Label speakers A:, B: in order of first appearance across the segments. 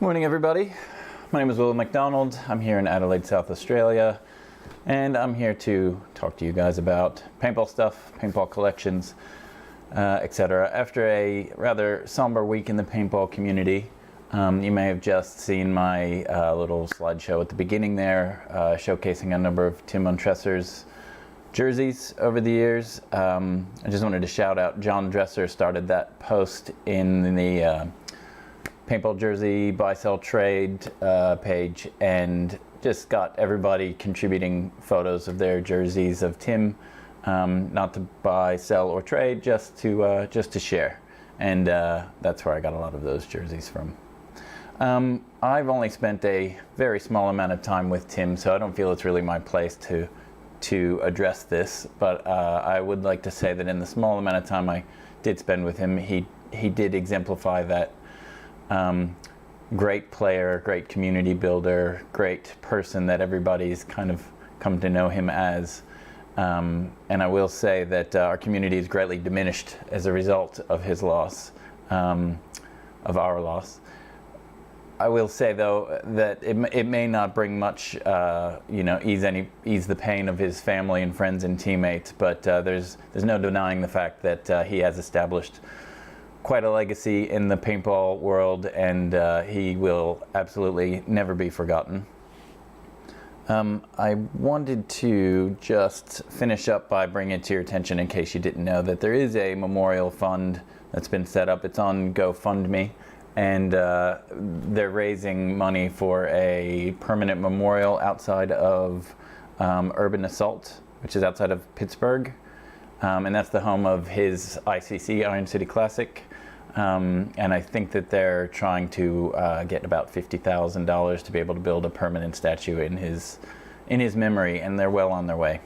A: Morning, everybody. My name is Will McDonald. I'm here in Adelaide, South Australia, and I'm here to talk to you guys about paintball stuff, paintball collections, etc. After a rather somber week in the paintball community, you may have just seen my little slideshow at the beginning there, showcasing a number of Tim Montressor's jerseys over the years. I just wanted to shout out John Dresser started that post in the paintball jersey buy sell trade page, and just got everybody contributing photos of their jerseys of Tim, not to buy, sell, or trade, just to share. And that's where I got a lot of those jerseys from. I've only spent a very small amount of time with Tim, so I don't feel it's really my place to address this, but I would like to say that in the small amount of time I did spend with him, he did exemplify that great player, great community builder, great person that everybody's kind of come to know him as. And I will say that our community is greatly diminished as a result of his loss, of our loss. I will say though that it may not bring much, ease the pain of his family and friends and teammates, but there's no denying the fact that he has established quite a legacy in the paintball world, and he will absolutely never be forgotten. I wanted to just finish up by bringing it to your attention, in case you didn't know, that there is a memorial fund that's been set up. It's on GoFundMe, and they're raising money for a permanent memorial outside of Urban Assault, which is outside of Pittsburgh. And that's the home of his ICC, Iron City Classic. And I think that they're trying to get about $50,000 to be able to build a permanent statue in his memory, and they're well on their way.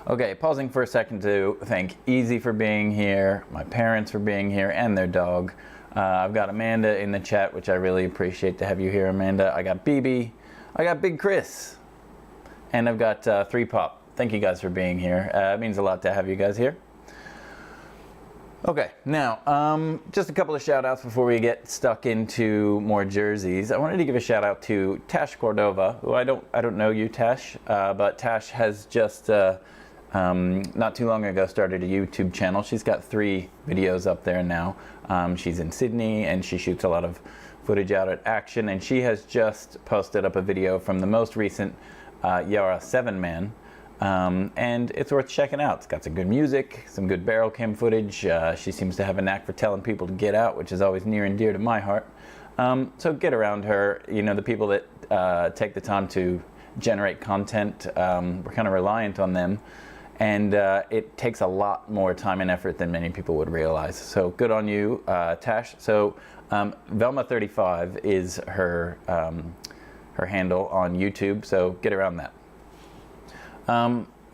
A: Okay, pausing for a second to thank Easy for being here, my parents for being here, and their dog. I've got Amanda in the chat, which I really appreciate to have you here, Amanda. I got BB, I got Big Chris, and I've got 3Pop. Thank you guys for being here. It means a lot to have you guys here. Okay, now, just a couple of shout outs before we get stuck into more jerseys. I wanted to give a shout out to Tash Cordova, who I don't know you, Tash, but Tash has just not too long ago started a YouTube channel. She's got 3 videos up there now. She's in Sydney, and she shoots a lot of footage out at Action, and she has just posted up a video from the most recent Yara 7-man. And it's worth checking out. It's got some good music, some good barrel cam footage. She seems to have a knack for telling people to get out, which is always near and dear to my heart. So get around her. You know, the people that take the time to generate content, we're kind of reliant on them. And it takes a lot more time and effort than many people would realize. So good on you, Tash. So Velma35 is her handle on YouTube, so get around that.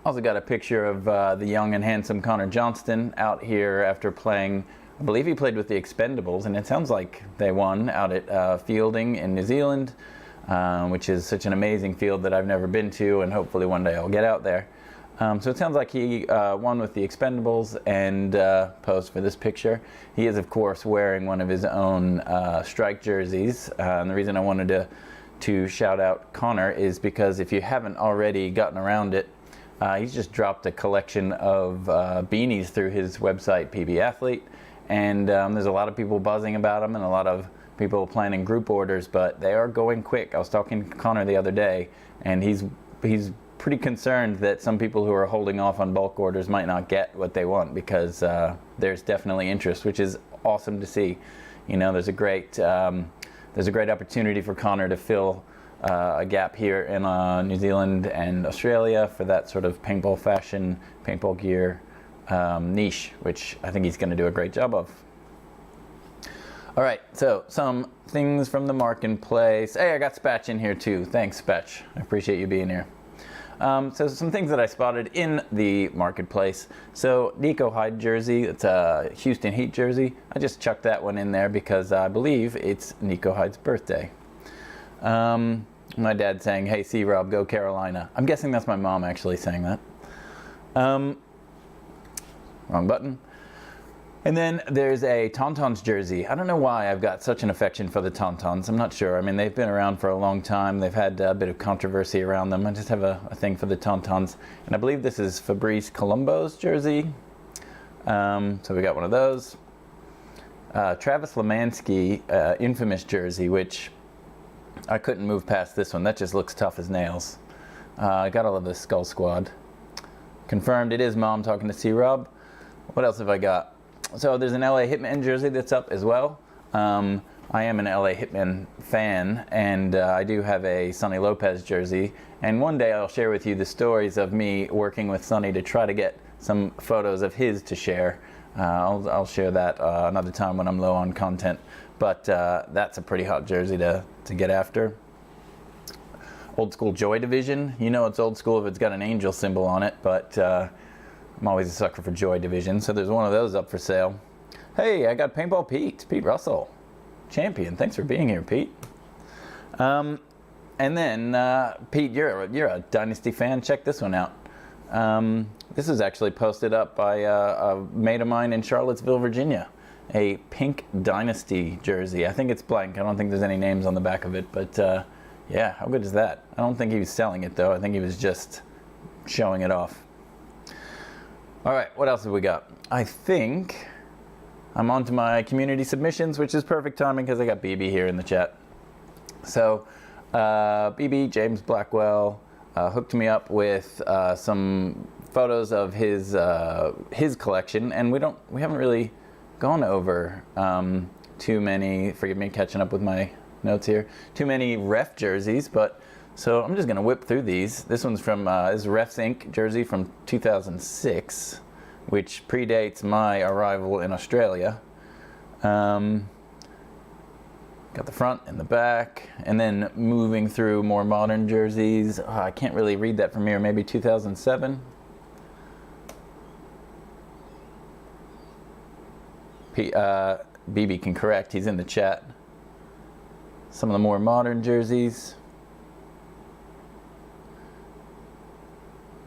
A: Also got a picture of the young and handsome Connor Johnston out here after playing, I believe he played with the Expendables, and it sounds like they won out at Fielding in New Zealand, which is such an amazing field that I've never been to, and hopefully one day I'll get out there. So it sounds like he won with the Expendables and posed for this picture. He is, of course, wearing one of his own strike jerseys, and the reason I wanted to shout out Connor is because if you haven't already gotten around it, he's just dropped a collection of beanies through his website, PB Athlete, and there's a lot of people buzzing about them and a lot of people planning group orders, but they are going quick. I was talking to Connor the other day, and he's pretty concerned that some people who are holding off on bulk orders might not get what they want, because there's definitely interest, which is awesome to see. You know, there's a great opportunity for Connor to fill a gap here in New Zealand and Australia for that sort of paintball fashion, paintball gear niche, which I think he's going to do a great job of. All right, so some things from the marketplace. Hey, I got Spatch in here too. Thanks, Spatch. I appreciate you being here. So some things that I spotted in the marketplace. So Nico Hyde jersey, it's a Houston Heat jersey. I just chucked that one in there because I believe it's Nico Hyde's birthday. My dad saying, "Hey, C-Rob, go Carolina." I'm guessing that's my mom actually saying that. Wrong button. And then there's a Tauntauns jersey. I don't know why I've got such an affection for the Tauntauns. I'm not sure. I mean, they've been around for a long time. They've had a bit of controversy around them. I just have a thing for the Tauntauns. And I believe this is Fabrice Colombo's jersey. So we got one of those. Travis Lemansky, infamous jersey, which I couldn't move past this one. That just looks tough as nails. I got all of the Skull Squad. Confirmed it is Mom talking to C-Rob. What else have I got? So there's an LA Hitman jersey that's up as well. I am an LA Hitman fan, and I do have a Sonny Lopez jersey. And one day I'll share with you the stories of me working with Sonny to try to get some photos of his to share. I'll share that another time when I'm low on content. But that's a pretty hot jersey to get after. Old school Joy Division. You know it's old school if it's got an angel symbol on it, but I'm always a sucker for Joy Division, so there's one of those up for sale. Hey, I got Paintball Pete Russell, champion. Thanks for being here, Pete. And then, Pete, you're a Dynasty fan. Check this one out. This is actually posted up by a mate of mine in Charlottesville, Virginia. A pink Dynasty jersey. I think it's blank. I don't think there's any names on the back of it, but yeah, how good is that? I don't think he was selling it, though. I think he was just showing it off. All right, what else have we got? I think I'm on to my community submissions, which is perfect timing because I got BB here in the chat. So BB, James Blackwell, hooked me up with some photos of his collection, and we haven't really gone over too many, forgive me catching up with my notes here, too many ref jerseys, but so I'm just going to whip through these. This one's from this Refs Inc. jersey from 2006, which predates my arrival in Australia. Got the front and the back, and then moving through more modern jerseys. I can't really read that from here, maybe 2007. BB can correct, he's in the chat. Some of the more modern jerseys.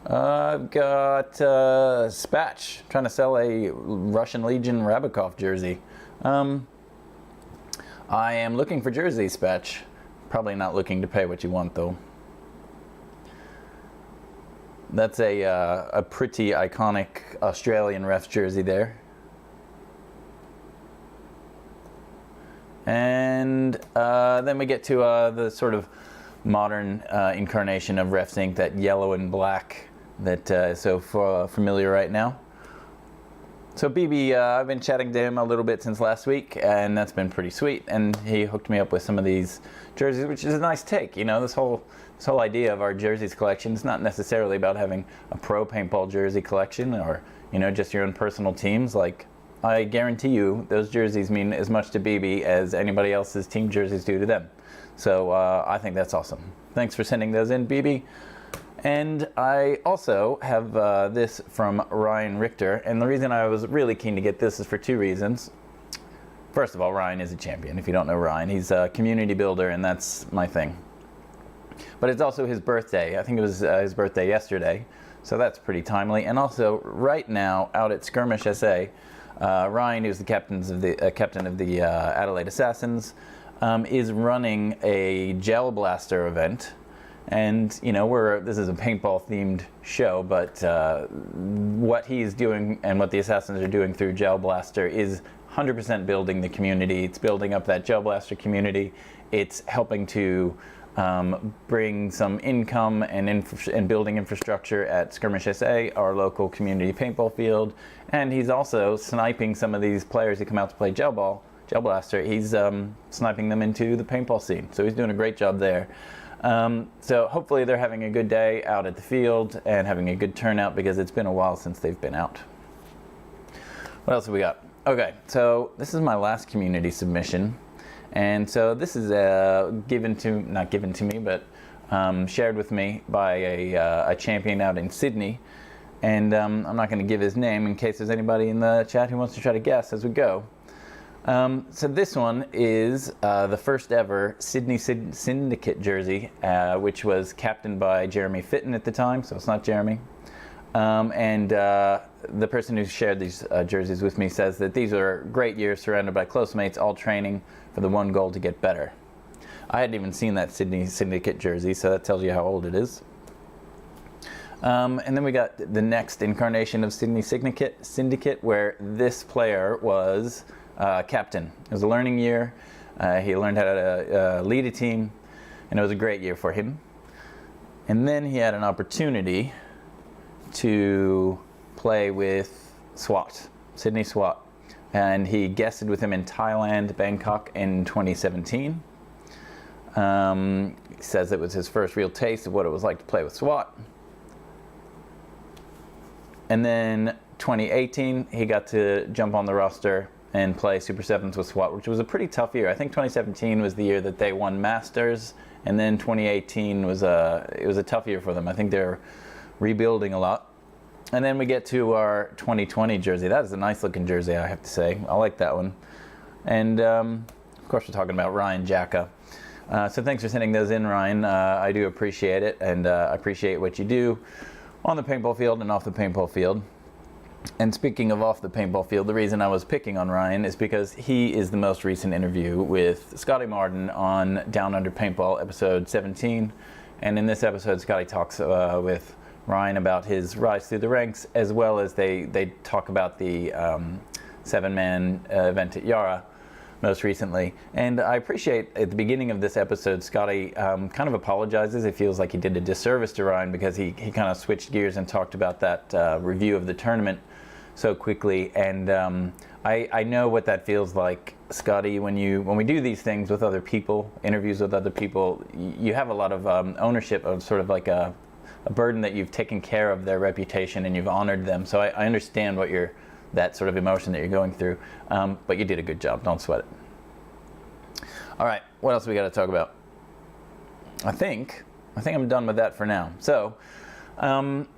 A: I've got Spatch trying to sell a Russian Legion Rabakov jersey. I am looking for jerseys, Spatch. Probably not looking to pay what you want, though. That's a pretty iconic Australian Refs jersey there. And then we get to the sort of modern incarnation of Refs Inc., that yellow and black that is so familiar right now. So BB, I've been chatting to him a little bit since last week, and that's been pretty sweet. And he hooked me up with some of these jerseys, which is a nice take. You know, this whole idea of our jerseys collection is not necessarily about having a pro paintball jersey collection or, you know, just your own personal teams. Like, I guarantee you those jerseys mean as much to BB as anybody else's team jerseys do to them. So I think that's awesome. Thanks for sending those in, BB. And I also have this from Ryan Richter, and the reason I was really keen to get this is for two reasons. First of all, Ryan is a champion. If you don't know Ryan, he's a community builder, and that's my thing. But it's also his birthday. I think it was his birthday yesterday, so that's pretty timely. And also, right now, out at Skirmish SA, Ryan, who's the captain of the Adelaide Assassins, is running a Gel Blaster event. And, you know, this is a paintball themed show, but what he's doing and what the Assassins are doing through Gel Blaster is 100% building the community. It's building up that Gel Blaster community. It's helping to bring some income and building infrastructure at Skirmish SA, our local community paintball field. And he's also sniping some of these players who come out to play Gel Blaster. He's sniping them into the paintball scene. So he's doing a great job there. So hopefully they're having a good day out at the field and having a good turnout, because it's been a while since they've been out. What else have we got? Okay, so this is my last community submission. And so this is not given to me, but shared with me by a champion out in Sydney. And I'm not going to give his name in case there's anybody in the chat who wants to try to guess as we go. So this one is the first ever Sydney Syndicate jersey, which was captained by Jeremy Fitton at the time, so it's not Jeremy. And the person who shared these jerseys with me says that these are great years surrounded by close mates, all training for the one goal to get better. I hadn't even seen that Sydney Syndicate jersey, so that tells you how old it is. And then we got the next incarnation of Sydney Syndicate, where this player was captain. It was a learning year. He learned how to lead a team, and it was a great year for him. And then he had an opportunity to play with SWAT, Sydney SWAT. And he guested with him in Thailand, Bangkok in 2017. He says it was his first real taste of what it was like to play with SWAT. And then 2018, he got to jump on the roster and play Super Sevens with SWAT, which was a pretty tough year. I think 2017 was the year that they won Masters, and then 2018 was it was a tough year for them. I think they're rebuilding a lot. And then we get to our 2020 jersey. That is a nice looking jersey, I have to say. I like that one. And of course, we're talking about Ryan Jacka. So thanks for sending those in, Ryan. I do appreciate it, and I appreciate what you do on the paintball field and off the paintball field. And speaking of off the paintball field, the reason I was picking on Ryan is because he is the most recent interview with Scotty Martin on Down Under Paintball episode 17. And in this episode, Scotty talks with Ryan about his rise through the ranks, as well as they talk about the 7-man event at Yara most recently. And I appreciate at the beginning of this episode, Scotty kind of apologizes. It feels like he did a disservice to Ryan because he kind of switched gears and talked about that review of the tournament so quickly. And I know what that feels like, Scotty, when we do these things with other people, interviews with other people, you have a lot of ownership of sort of like a burden that you've taken care of their reputation and you've honored them. So I understand what that sort of emotion that you're going through, but you did a good job. Don't sweat it. All right, what else we got to talk about? I think I'm done with that for now. So I'm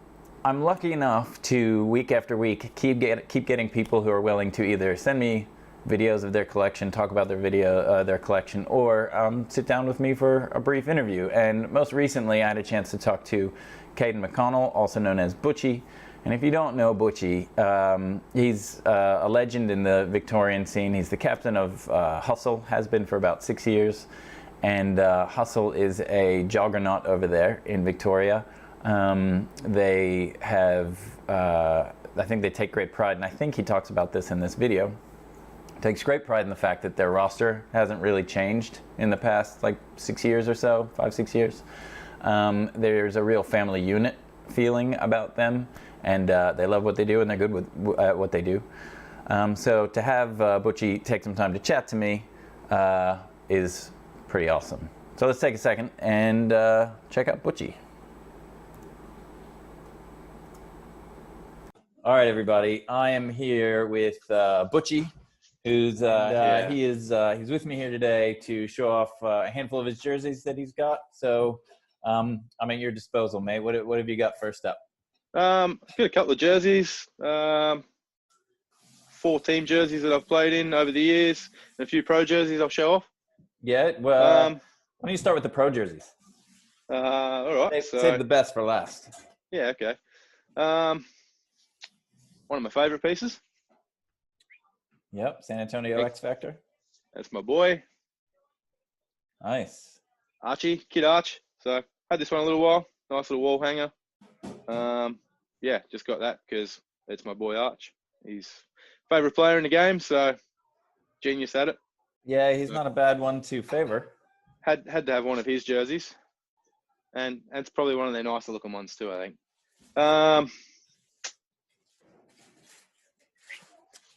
A: lucky enough to week after week keep getting people who are willing to either send me videos of their collection, talk about their collection, or sit down with me for a brief interview. And most recently, I had a chance to talk to Caden McConnell, also known as Butchie. And if you don't know Butchie, he's a legend in the Victorian scene. He's the captain of Hustle, has been for about 6 years. And Hustle is a juggernaut over there in Victoria. They have, I think they take great pride, and I think he talks about this in this video, takes great pride in the fact that their roster hasn't really changed in the past like 6 years or so, 5-6 years. There's a real family unit feeling about them, and they love what they do and they're good at what they do. So to have Butchie take some time to chat to me is pretty awesome. So let's take a second and check out Butchie. All right, everybody. I am here with Butchie, who's he's with me here today to show off a handful of his jerseys that he's got. So I'm at your disposal, mate. What have you got first up?
B: I've got a couple of jerseys, 4 team jerseys that I've played in over the years, and a few pro jerseys I'll show off.
A: Yeah, well, why don't you start with the pro jerseys?
B: All right.
A: Save the best for last.
B: Yeah, okay. One of my favorite pieces.
A: Yep, San Antonio X Factor.
B: That's my boy.
A: Nice.
B: Archie, Kid Arch. So had this one a little while. Nice little wall hanger. Yeah, just got that because it's my boy Arch. He's favorite player in the game, so genius at it.
A: Yeah, he's not a bad one to favor.
B: Had to have one of his jerseys, and it's probably one of their nicer looking ones too, I think.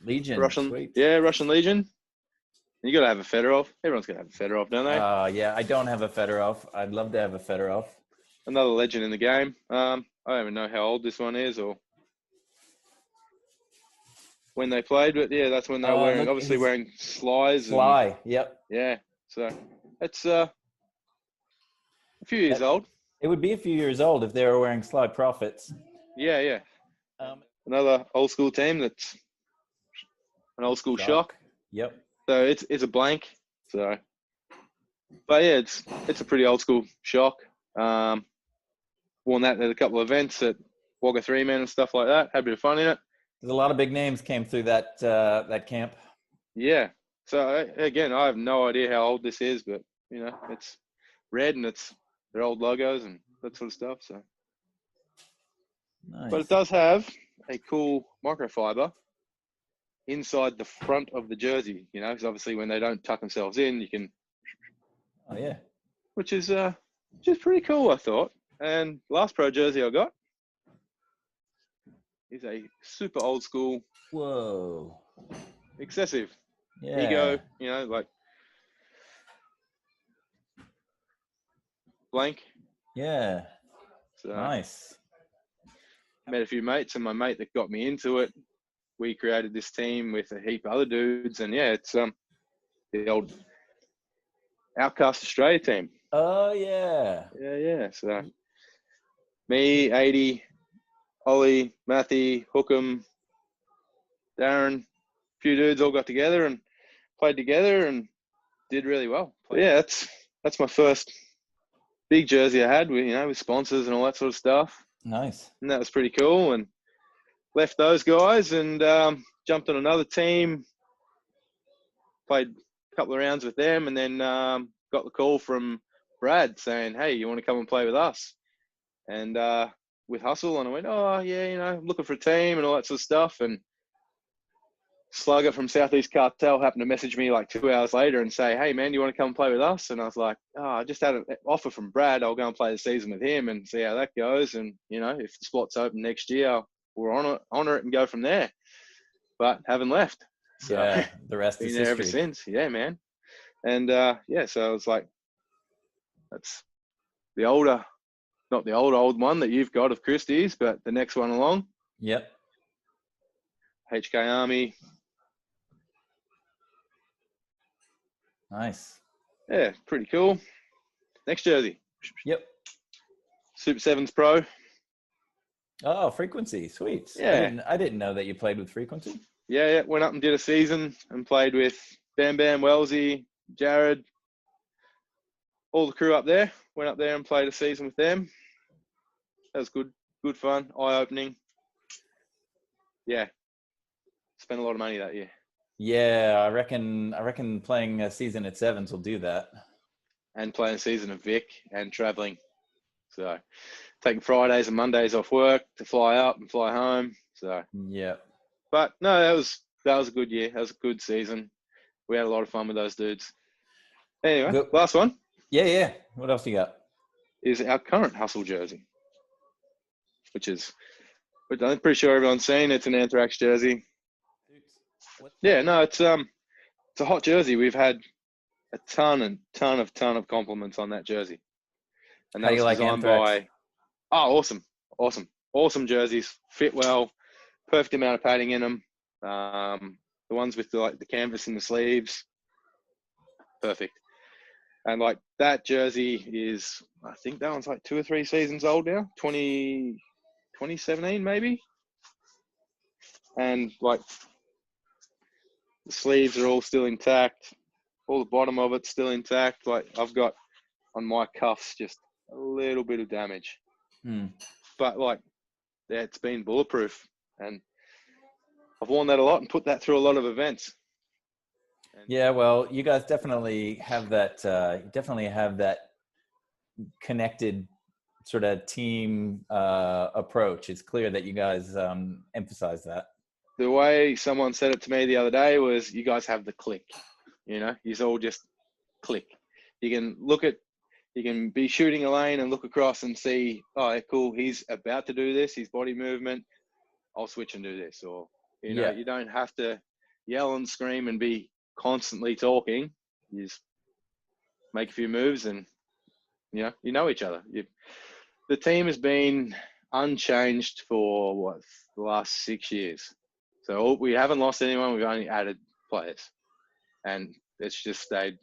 A: Legion.
B: Russian,
A: sweet.
B: Yeah, Russian Legion. You got to have a Fedorov. Everyone's got to have a Fedorov, don't they?
A: Yeah, I don't have a Fedorov. I'd love to have a Fedorov.
B: Another legend in the game. I don't even know how old this one is or when they played, but yeah, that's when they were wearing slies.
A: Sly, yep.
B: Yeah, so it's a few years old.
A: It would be a few years old if they were wearing Sly Profits.
B: Yeah. Another old school team that's an old school shock.
A: Yep.
B: So it's a blank. So, but yeah, it's a pretty old school shock. Worn that at a couple of events at Wagga 3-Man and stuff like that. Had a bit of fun in it.
A: There's a lot of big names came through that camp.
B: Yeah. So again, I have no idea how old this is, but it's red and they're old logos and that sort of stuff. So, but it
A: Nice.
B: does have a cool microfiber inside the front of the jersey. Because obviously when they don't tuck themselves in, you can,
A: Oh yeah.
B: which is pretty cool, I thought. And last pro jersey I got is a super old school,
A: Whoa.
B: excessive
A: Yeah.
B: ego, like blank.
A: Yeah.
B: So
A: Nice.
B: met a few mates, and my mate that got me into it, we created this team with a heap of other dudes, and yeah, it's the old Outcast Australia team.
A: Oh yeah.
B: Yeah. So me, 80, Ollie, Matthew, Hookham, Darren, a few dudes all got together and played together and did really well. But yeah, that's my first big jersey I had with sponsors and all that sort of stuff.
A: Nice.
B: And that was pretty cool. And left those guys and jumped on another team, played a couple of rounds with them, and then got the call from Brad saying, "Hey, you want to come and play with us?" And with Hustle, and I went, "Oh yeah, looking for a team and all that sort of stuff." And Slugger from Southeast Cartel happened to message me like 2 hours later and say, "Hey man, you want to come and play with us?" And I was like, "Oh, I just had an offer from Brad. I'll go and play the season with him and see how that goes. And if the spot's open next year, we'll honor it and go from there." But haven't left. So
A: Yeah. The rest
B: been
A: is
B: there ever
A: history.
B: since. Yeah, man. And so I was like, that's the older, not the old one that you've got of Christie's, but the next one along.
A: Yep.
B: HK Army.
A: Nice.
B: Yeah, pretty cool. Next jersey.
A: Yep.
B: Super Sevens Pro.
A: Oh, Frequency. Sweet.
B: Yeah.
A: I didn't know that you played with Frequency.
B: Yeah. Went up and did a season and played with Bam Bam, Wellesley, Jared, all the crew up there. Went up there and played a season with them. That was good fun, eye-opening. Yeah. Spent a lot of money that year.
A: Yeah, I reckon playing a season at Sevens will do that.
B: And playing a season of Vic and traveling. So taking Fridays and Mondays off work to fly up and fly home. So
A: Yeah.
B: but no, that was a good year. That was a good season. We had a lot of fun with those dudes. Anyway,
A: Good.
B: last one
A: Yeah. What else you got?
B: is our current Hustle jersey, which I'm pretty sure everyone's seen. It's an Anthrax jersey. Yeah, no, it's a hot jersey. We've had a ton of compliments on that jersey. And
A: How
B: that
A: do you
B: was
A: like
B: designed
A: Anthrax?
B: awesome jerseys, fit well, perfect amount of padding in them. The ones with the canvas in the sleeves, perfect. And that jersey is, I think that one's 2 or 3 seasons old now, 2017 maybe. And the sleeves are all still intact, all the bottom of it's still intact. I've got on my cuffs just a little bit of damage, but it's been bulletproof, and I've worn that a lot and put that through a lot of events.
A: Yeah, well, you guys definitely have that. Connected sort of team approach. It's clear that you guys emphasize that.
B: The way someone said it to me the other day was, "You guys have the click. You all just click. You can be shooting a lane and look across and see, oh, cool, he's about to do this, his body movement. I'll switch and do this." Or you don't have to yell and scream and be constantly talking. You just make a few moves and you know each other. The team has been unchanged for the last 6 years. So we haven't lost anyone. We've only added players, and it's just stayed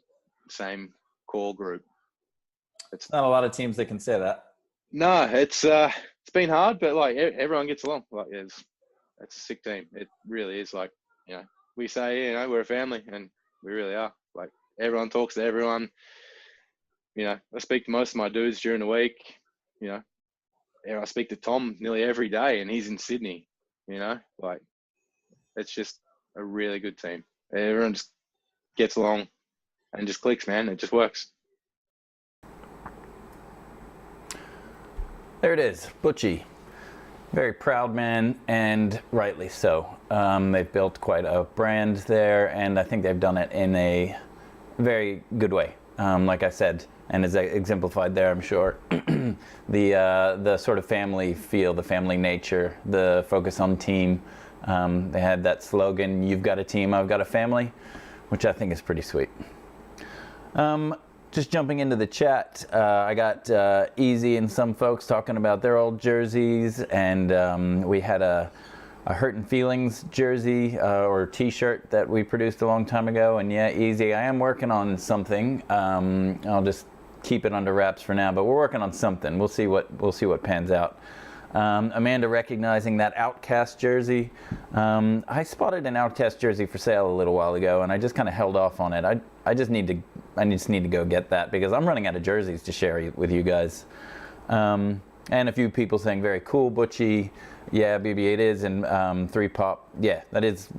B: the same core group.
A: It's not a lot of teams that can say that.
B: No, it's been hard, but everyone gets along. It's a sick team. It really is. We say, we're a family, and we really are. Everyone talks to everyone. I speak to most of my dudes during the week. I speak to Tom nearly every day, and he's in Sydney. it's just a really good team. Everyone just gets along and just clicks, man. It just works.
A: There it is, Butchie. Very proud man, and rightly so. They've built quite a brand there, and I think they've done it in a very good way. Like I said, and as exemplified there, I'm sure, the sort of family feel, the family nature, the focus on team. They had that slogan, "You've got a team, I've got a family," which I think is pretty sweet. Just jumping into the chat, I got Easy and some folks talking about their old jerseys, and we had a Hurtin' Feelings jersey or t-shirt that we produced a long time ago. And yeah, Easy, I am working on something. I'll just keep it under wraps for now, but we're working on something. We'll see what pans out. Amanda recognizing that Outcast jersey. I spotted an Outcast jersey for sale a little while ago, and I just kind of held off on it. I just need to go get that because I'm running out of jerseys to share with you guys. And a few people saying very cool, Butchie. Yeah, BB, it is, and 3 Pop. Yeah, that is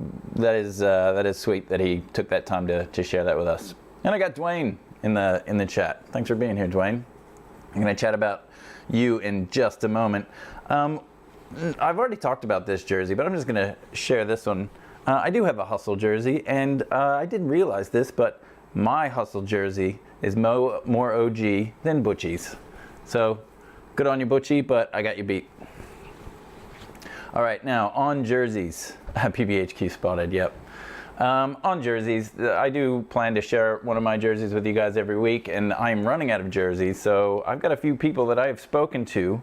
A: sweet that he took that time to share that with us. And I got Dwayne in the chat. Thanks for being here, Dwayne. I'm going to chat about you in just a moment. I've already talked about this jersey, but I'm just going to share this one. I do have a Hustle jersey, and I didn't realize this, but my Hustle jersey is more OG than Butchie's. So good on you, Butchie, but I got you beat. All right, now on jerseys. PBHQ spotted, yep. On jerseys, I do plan to share one of my jerseys with you guys every week, and I'm running out of jerseys, so I've got a few people that I have spoken to.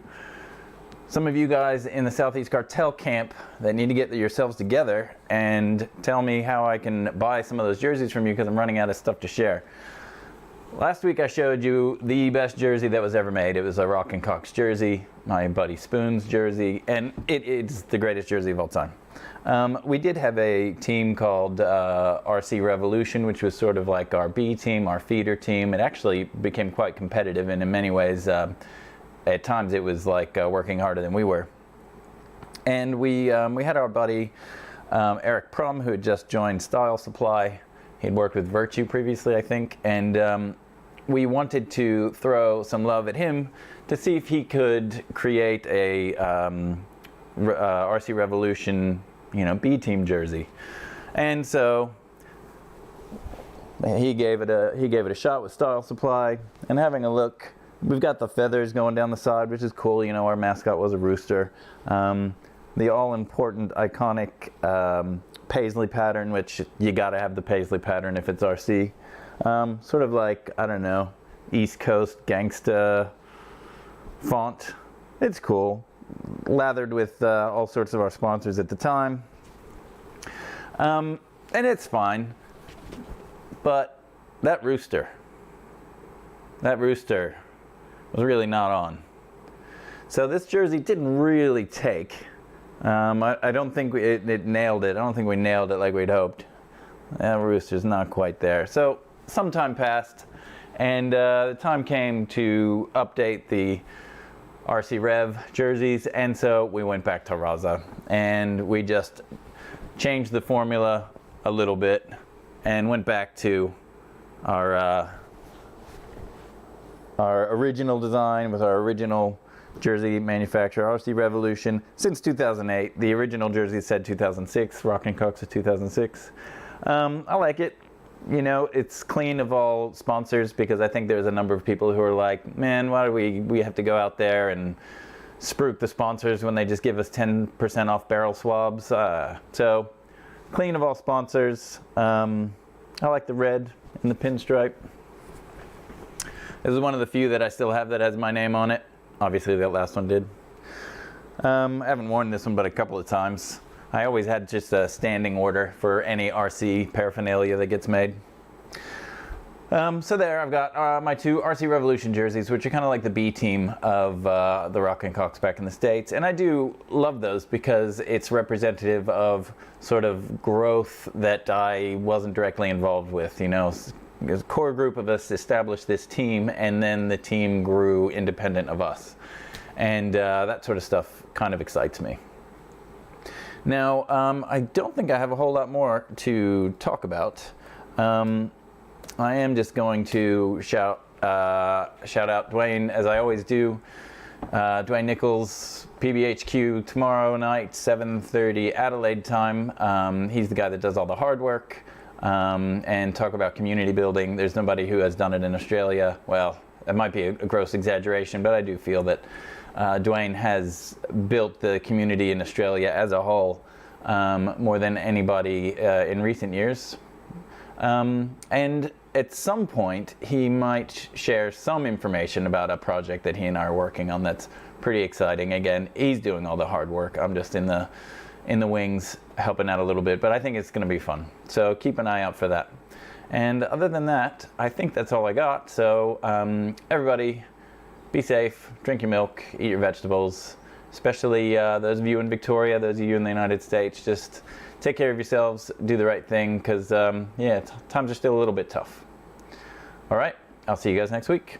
A: Some of you guys in the Southeast Cartel camp that need to get yourselves together and tell me how I can buy some of those jerseys from you because I'm running out of stuff to share. Last week I showed you the best jersey that was ever made. It was a Rockin' Cox jersey, my buddy Spoon's jersey, and it's the greatest jersey of all time. We did have a team called RC Revolution, which was sort of like our B team, our feeder team. It actually became quite competitive, and in many ways, at times it was like working harder than we were. And we had our buddy Eric Prum, who had just joined Style Supply. He'd worked with Virtue previously, I think, and we wanted to throw some love at him to see if he could create a RC Revolution, B team jersey. And so he gave it a shot with Style Supply, and having a look, we've got the feathers going down the side, which is cool. Our mascot was a rooster. The all-important, iconic paisley pattern, which you gotta have the paisley pattern if it's RC. Sort of like, I don't know, East Coast gangsta font. It's cool. Lathered with all sorts of our sponsors at the time. And it's fine. But that rooster was really not on. So this jersey didn't really take. I don't think it nailed it. I don't think we nailed it like we'd hoped. That rooster's not quite there. So some time passed, and the time came to update the RC Rev jerseys, and so we went back to Raza, and we just changed the formula a little bit, and went back to our original design with our original jersey manufacturer, RC Revolution, since 2008. The original jersey said 2006. Rockin' Cox is 2006. I like it. It's clean of all sponsors, because I think there's a number of people who are like, man, why do we have to go out there and spruik the sponsors when they just give us 10% off barrel swabs? So clean of all sponsors. I like the red and the pinstripe. This is one of the few that I still have that has my name on it. Obviously that last one did. I haven't worn this one but a couple of times. I always had just a standing order for any RC paraphernalia that gets made. So there, I've got my 2 RC Revolution jerseys, which are kind of like the B team of the Rockin' Cox back in the States. And I do love those because it's representative of sort of growth that I wasn't directly involved with. A core group of us established this team, and then the team grew independent of us. And that sort of stuff kind of excites me. Now, I don't think I have a whole lot more to talk about. I am just going to shout out Dwayne, as I always do. Dwayne Nichols, PBHQ tomorrow night, 7:30 Adelaide time. He's the guy that does all the hard work and talk about community building. There's nobody who has done it in Australia. Well, it might be a gross exaggeration, but I do feel that Dwayne has built the community in Australia as a whole more than anybody in recent years. And at some point, he might share some information about a project that he and I are working on that's pretty exciting. Again, he's doing all the hard work. I'm just in the wings helping out a little bit, but I think it's going to be fun. So keep an eye out for that. And other than that, I think that's all I got. So everybody, be safe, drink your milk, eat your vegetables, especially those of you in Victoria, those of you in the United States. Just take care of yourselves, do the right thing, because yeah, times are still a little bit tough. All right, I'll see you guys next week.